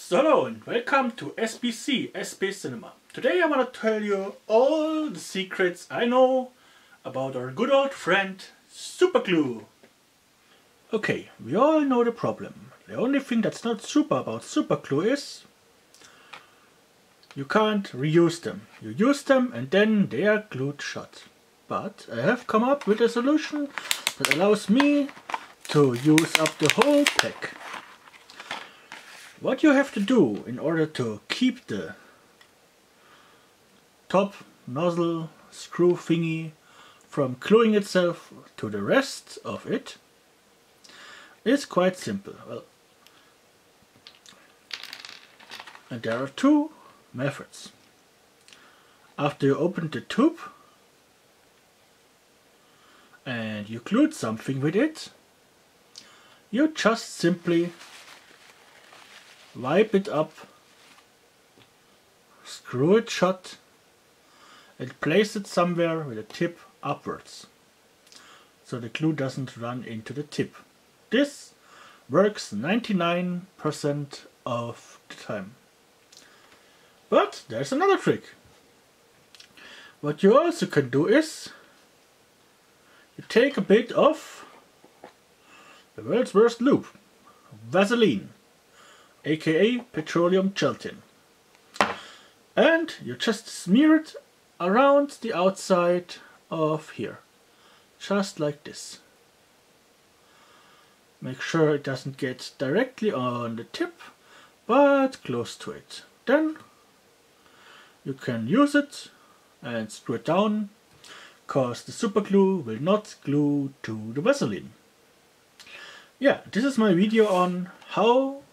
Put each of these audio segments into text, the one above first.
So hello and welcome to SBC, Space Cinema. Today I want to tell you all the secrets I know about our good old friend Superglue. Okay, we all know the problem. The only thing that's not super about Superglue is you can't reuse them. You use them and then they are glued shut. But I have come up with a solution that allows me to use up the whole pack. What you have to do in order to keep the top nozzle screw thingy from gluing itself to the rest of it is quite simple. Well, and there are two methods. After you open the tube and you glued something with it, you just simply wipe it up, screw it shut and place it somewhere with the tip upwards so the glue doesn't run into the tip. This works 99% of the time. But there's another trick. What you also can do is you take a bit of the world's worst lube, Vaseline, aka petroleum gelatin, and you just smear it around the outside of here, just like this. Make sure it doesn't get directly on the tip, but close to it. Then you can use it and screw it down, cause the superglue will not glue to the Vaseline. Yeah, this is my video on how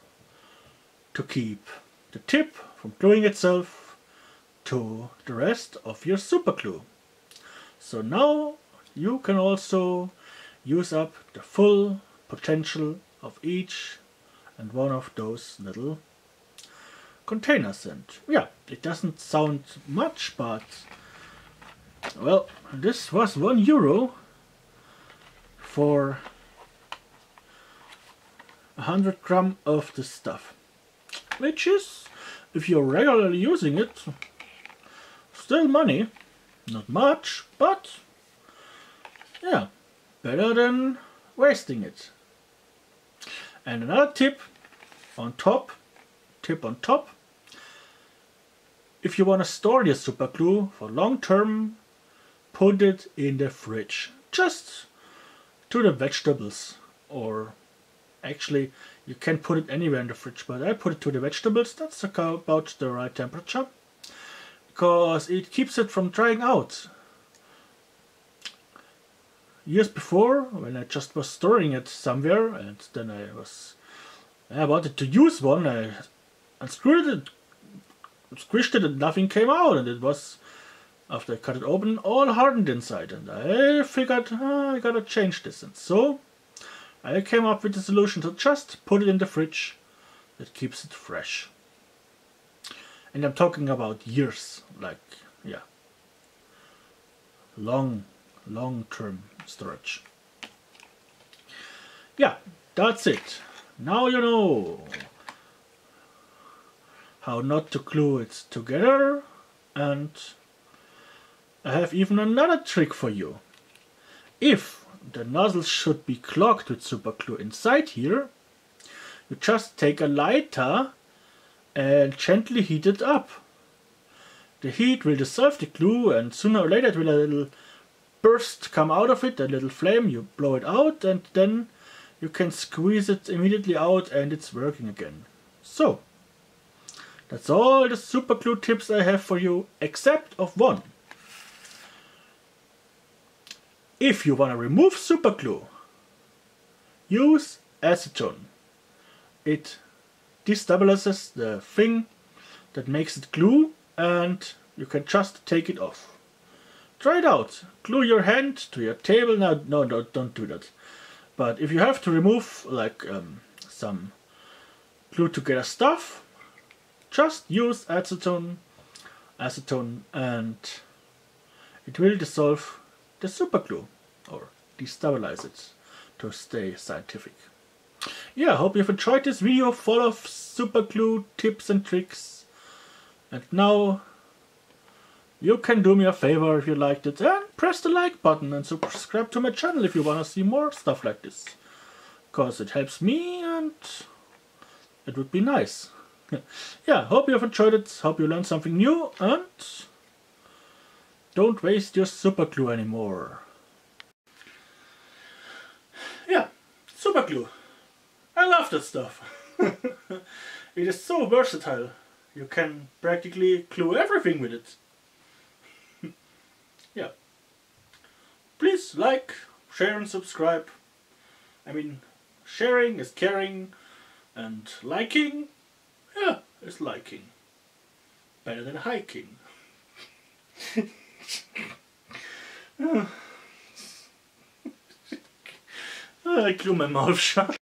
to keep the tip from gluing itself to the rest of your superglue. So now you can also use up the full potential of each and one of those little containers. And yeah, it doesn't sound much, but well, this was €1 for 100 grams of this stuff. Which is, if you're regularly using it, still money. Not much, but yeah, better than wasting it. And another tip on top, if you want to store your superglue for long term, put it in the fridge. Just to the vegetables, or actually you can put it anywhere in the fridge, but I put it to the vegetables. That's about the right temperature, because it keeps it from drying out. Years before, when I just was storing it somewhere, and then I wanted to use one, I unscrewed it, squished it, and nothing came out, and it was, after I cut it open, all hardened inside, and I figured, I gotta change this, and so I came up with the solution to just put it in the fridge. That keeps it fresh. And I'm talking about years, like, yeah, long-term storage. Yeah, that's it. Now you know how not to glue it together, and I have even another trick for you. If the nozzle should be clogged with superglue inside here, you just take a lighter and gently heat it up. The heat will dissolve the glue, and sooner or later it will a little burst come out of it, a little flame. You blow it out and then you can squeeze it immediately out and it's working again. So that's all the superglue tips I have for you, except of one. If you want to remove superglue, use acetone. It destabilizes the thing that makes it glue, and you can just take it off. Try it out. Glue your hand to your table. No, don't do that. But if you have to remove like some glue together stuff, just use acetone, and it will dissolve the superglue, or destabilize it, to stay scientific. Yeah, hope you've enjoyed this video full of superglue tips and tricks. And now you can do me a favor if you liked it and press the like button and subscribe to my channel if you want to see more stuff like this. Because it helps me and it would be nice. Yeah, hope you have enjoyed it, hope you learned something new, and don't waste your superglue anymore. Yeah, superglue. I love that stuff. It is so versatile. You can practically glue everything with it. Yeah. Please like, share and subscribe. I mean, sharing is caring and liking, yeah, is liking. Better than hiking. I glue my mouth shut.